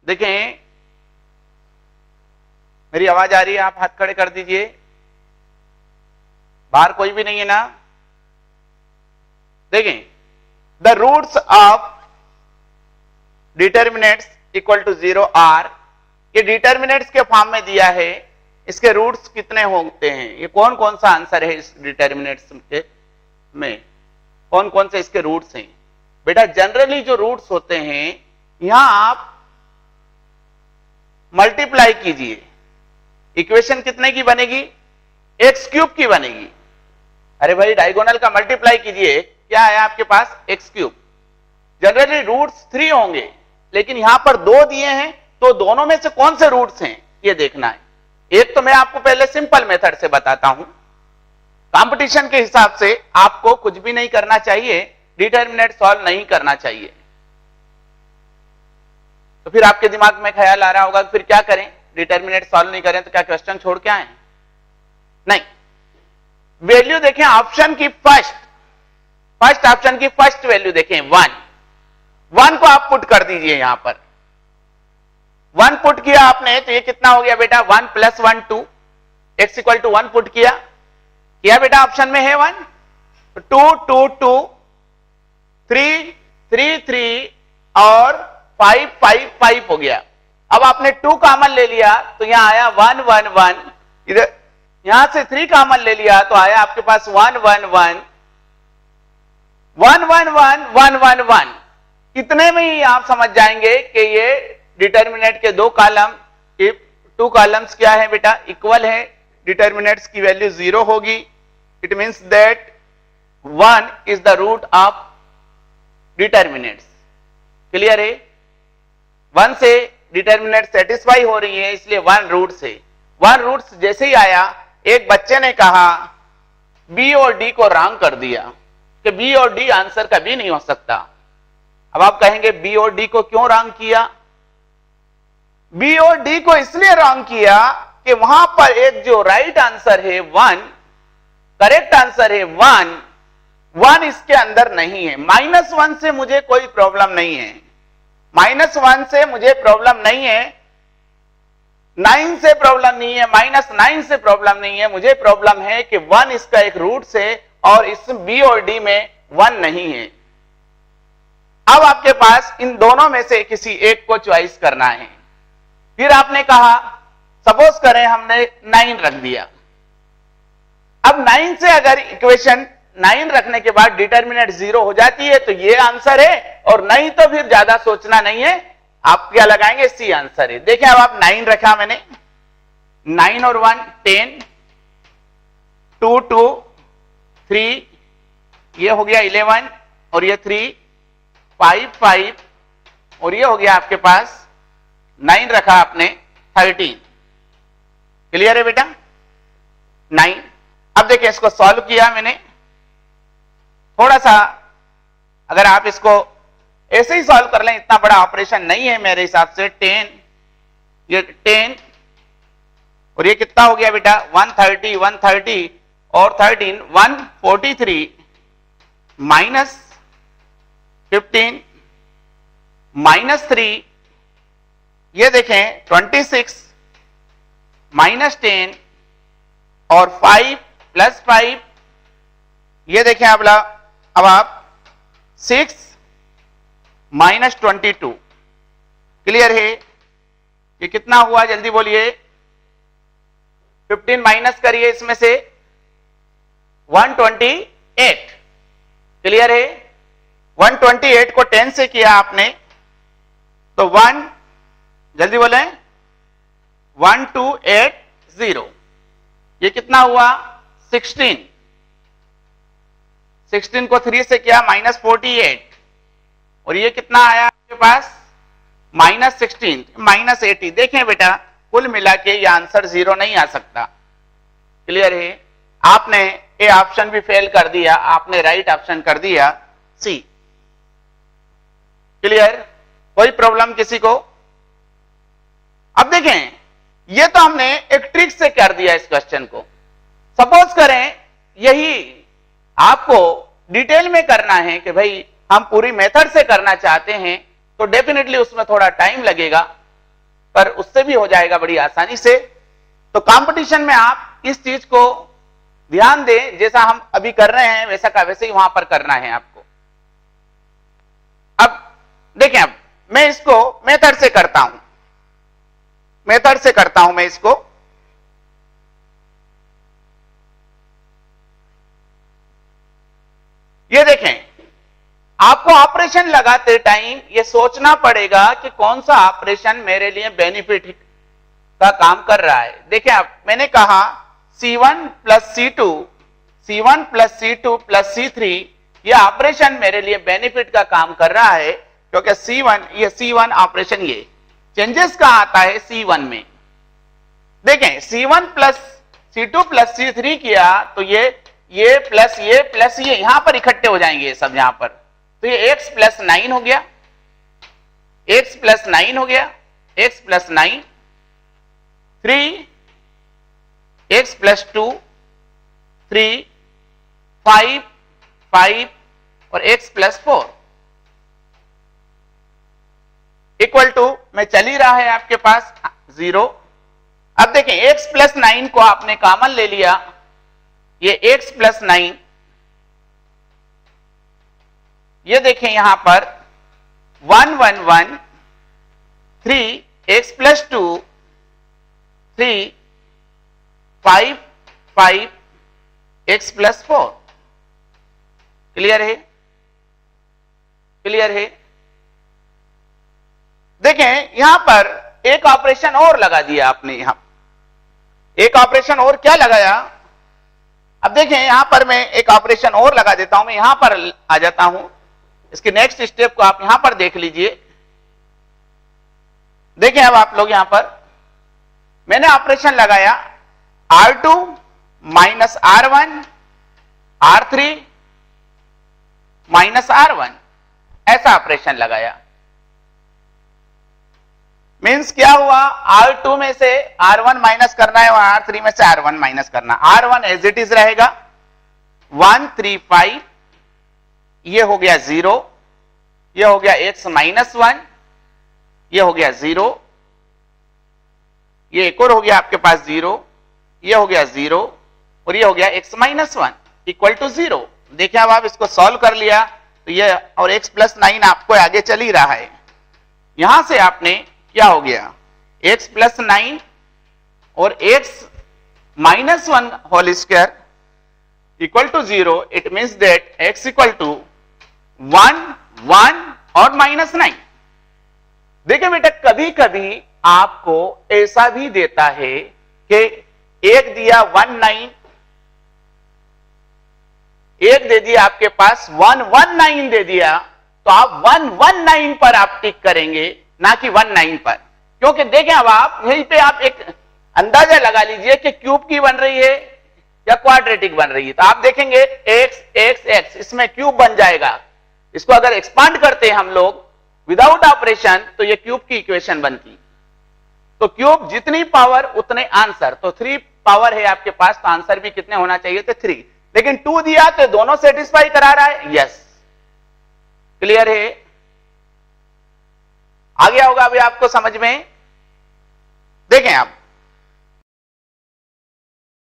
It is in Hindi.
देखें, मेरी आवाज आ रही है? आप हाथ खड़े कर दीजिए। बाहर कोई भी नहीं है ना? देखें, the roots of determinants equal to 0 are, ये डिटर्मिनेंट्स के फॉर्म में दिया है, इसके रूट्स कितने होते हैं? ये कौन कौन सा आंसर है इस डिटर्मिनेंट्स के में? कौन कौन से इसके रूट्स हैं? बेटा जनरली जो रूट्स होते हैं, यहां आप मल्टीप्लाई कीजिए, इक्वेशन कितने की बनेगी? एक्स क्यूब की बनेगी। अरे भाई डायगोनल का मल्टीप्लाई कीजिए, क्या है आपके पास? X cube. जनरली रूट्स 3 होंगे, लेकिन यहां पर 2 दिए हैं, तो दोनों में से कौन से रूट्स हैं ये देखना है। एक तो मैं आपको पहले सिंपल मेथड से बताता हूं, कंपटीशन के हिसाब से आपको कुछ भी नहीं करना चाहिए, डिटर्मिनेंट सॉल्व नहीं करना चाहिए। तो फिर आपके दिमाग में ख्याल आ रहा होगा फिर क्या करें, डिटर्मिनेंट सॉल्व नहीं करें तो क्या क्वेश्चन छोड़ के आए? नहीं, वैल्यू देखें ऑप्शन की फर्स्ट ऑप्शन की फर्स्ट वैल्यू देखें 1 को आप पुट कर दीजिए। यहां पर 1 पुट किया आपने तो ये कितना हो गया बेटा? 1 + 1 2, x इक्वल टू 1 पुट किया बेटा, ऑप्शन में है 1, 2 2 2, 3 3 3 और 5 5 5 हो गया। अब आपने 2 कॉमन ले लिया तो यहां आया 1 1 1, इधर यहां से 3 कॉमन ले लिया तो आया आपके पास 1 1 1 1 1 1 1 1 1। इतने में ही आप समझ जाएंगे कि ये डिटर्मिनेंट के 2 कॉलम, 2 कॉलम्स क्या है बेटा? इक्वल है। डिटर्मिनेंट्स की वैल्यू 0 होगी। It means that 1 is the root of determinants. Clear है? 1 से डिटर्मिनेंट सेटिस्फाई हो रही है, इसलिए 1 रूट से 1 रूट जैसे ही आया, एक बच्चे ने कहा बी और डी को रॉन्ग कर दिया कि बी और डी आंसर कभी नहीं हो सकता। अब आप कहेंगे बी और डी को क्यों रॉन्ग किया? बी और डी को इसलिए रॉन्ग किया कि वहां पर एक जो राइट आंसर है 1, करेक्ट आंसर है 1 इसके अंदर नहीं है। -1 से मुझे कोई प्रॉब्लम नहीं है, -1 से मुझे प्रॉब्लम नहीं है, 9 से प्रॉब्लम नहीं है, -9 से प्रॉब्लम नहीं है, मुझे प्रॉब्लम है कि 1 इसका एक रूट से और इस बी और डी में 1 नहीं है। अब आपके पास इन दोनों में से किसी एक को चॉइस करना है। फिर आपने कहा सपोज करें हमने 9 रख दिया। अब 9 से अगर इक्वेशन 9 रखने के बाद डिटर्मिनेंट 0 हो जाती है तो ये आंसर है, और नहीं तो फिर ज्यादा सोचना नहीं है, आप क्या लगाएंगे? सी आंसर है। देखिए अब आप 9 रखा मैंने, 9 और 1 10, 2 2 3, ये हो गया 11 और ये 3 5 5 और ये हो गया आपके पास 9 रखा आपने 13। क्लियर है बेटा? 9। अब देखिए इसको सॉल्व किया मैंने, थोड़ा सा अगर आप इसको ऐसे ही सॉल्व कर लें, इतना बड़ा ऑपरेशन नहीं है मेरे हिसाब से। 10, ये 10 और ये कितना हो गया बेटा? 130 130 और 13 143 -15 -3, ये देखें 26 -10 और 5 + 5, ये देखें अब आप 6 -22। क्लियर है? ये कितना हुआ जल्दी बोलिए? 15 माइनस करिए इसमें से 128। क्लियर है? 128 को 10 से किया आपने तो 1, जल्दी बोले, 1280। ये कितना हुआ? 16 को 3 से किया -48 और ये कितना आया आपके पास? -16 -80। देखें बेटा कुल मिला के ये आंसर 0 नहीं आ सकता। क्लियर है? आपने ए ऑप्शन भी फेल कर दिया, आपने राइट ऑप्शन कर दिया सी। क्लियर? कोई प्रॉब्लम किसी को? अब देखें ये तो हमने एक ट्रिक से कर दिया इस क्वेश्चन को। सपोज करें यही आपको डिटेल में करना है कि भाई हम पूरी मेथड से करना चाहते हैं तो डेफिनेटली उसमें थोड़ा टाइम लगेगा। पर उससे भी हो जाएगा बड़ी आसानी से। तो कंपटीशन में आप इस चीज को ध्यान दें, जैसा हम अभी कर रहे हैं वैसा का वैसे ही वहां पर करना है आपको। अब देखें, अब मैं इसको मेथड से करता हूं, मैं इसको। ये देखें, आपको ऑपरेशन लगाते टाइम ये सोचना पड़ेगा कि कौन सा ऑपरेशन मेरे लिए बेनिफिट का काम कर रहा है। देखिए, आप मैंने कहा C1 plus C2, C1 plus C2 plus C3, ये ऑपरेशन मेरे लिए बेनिफिट का काम कर रहा है, क्योंकि C1 ऑपरेशन ये चेंजेस का आता है C1 में। देखें, C1 plus C2 plus C3 किया तो ये प्लस ये यहां पर इकट्ठे हो जाएंगे ये सब यहां पर, तो ये x प्लस 9 हो गया, x प्लस 9 हो गया, x प्लस 9, 3 x प्लस 2, 3 5 5 और x प्लस 4 इक्वल टू में चल ही रहा है आपके पास 0। अब देखें, x प्लस 9 को आपने कॉमन ले लिया, ये x प्लस 9, ये देखें यहां पर 1 1 1, 3 x plus 2, 3 5 5 x plus 4। Clear है? क्लियर है? देखें, यहां पर एक ऑपरेशन और लगा दिया आपने, यहां एक ऑपरेशन और क्या लगाया। अब देखें, यहां पर मैं एक ऑपरेशन और लगा देता हूं, मैं यहां पर आ जाता हूं, इसके नेक्स्ट स्टेप को आप यहां पर देख लीजिए। देखें, अब आप लोग यहां पर मैंने ऑपरेशन लगाया R2 minus R1 R3 minus R1, ऐसा ऑपरेशन लगाया। मींस क्या हुआ, R2 में से R1 माइनस करना है और R3 में से R1 माइनस करना। R1 एज इट इज रहेगा 1 3 5, ये हो गया 0, ये हो गया x माइनस 1, ये हो गया 0, ये एक और हो गया आपके पास 0, ये हो गया 0 और ये हो गया x माइनस 1 इक्वल टू 0। देखिए, अब आप इसको सॉल्व कर लिया तो ये और x प्लस 9 आपको आगे चल ही रहा है। यहां से आपने क्या हो गया, x प्लस 9 और x minus 1 whole square equal to 0। It means that x equal to 1 1 और माइनस 9। देखिए बेटा, कभी कभी आपको ऐसा भी देता है कि एक दिया 1 9, एक दे दिया आपके पास 1 1 9 दे दिया, तो आप 1 1 9 पर आप टिक करेंगे, ना कि 1 9 पर। क्योंकि देखें, अब आप यहीं पे आप एक अंदाजा लगा लीजिए कि क्यूब की बन रही है या क्वाड्रेटिक बन रही है। तो आप देखेंगे x इसमें क्यूब बन जाएगा। इसको अगर एक्सपांड करते हैं हम लोग विदाउट ऑपरेशन तो ये क्यूब की इक्वेशन बनती। तो क्यूब जितनी पावर उतने आंसर, तो 3 पावर है आपके पास, तो आंसर भी कितने होना चाहिए थे 3। लेकिन 2 दिया तो दोनों सेटिस्फाई करा रहा है। यस, क्लियर है? आ गया होगा अभी आपको समझ में। देखें आप,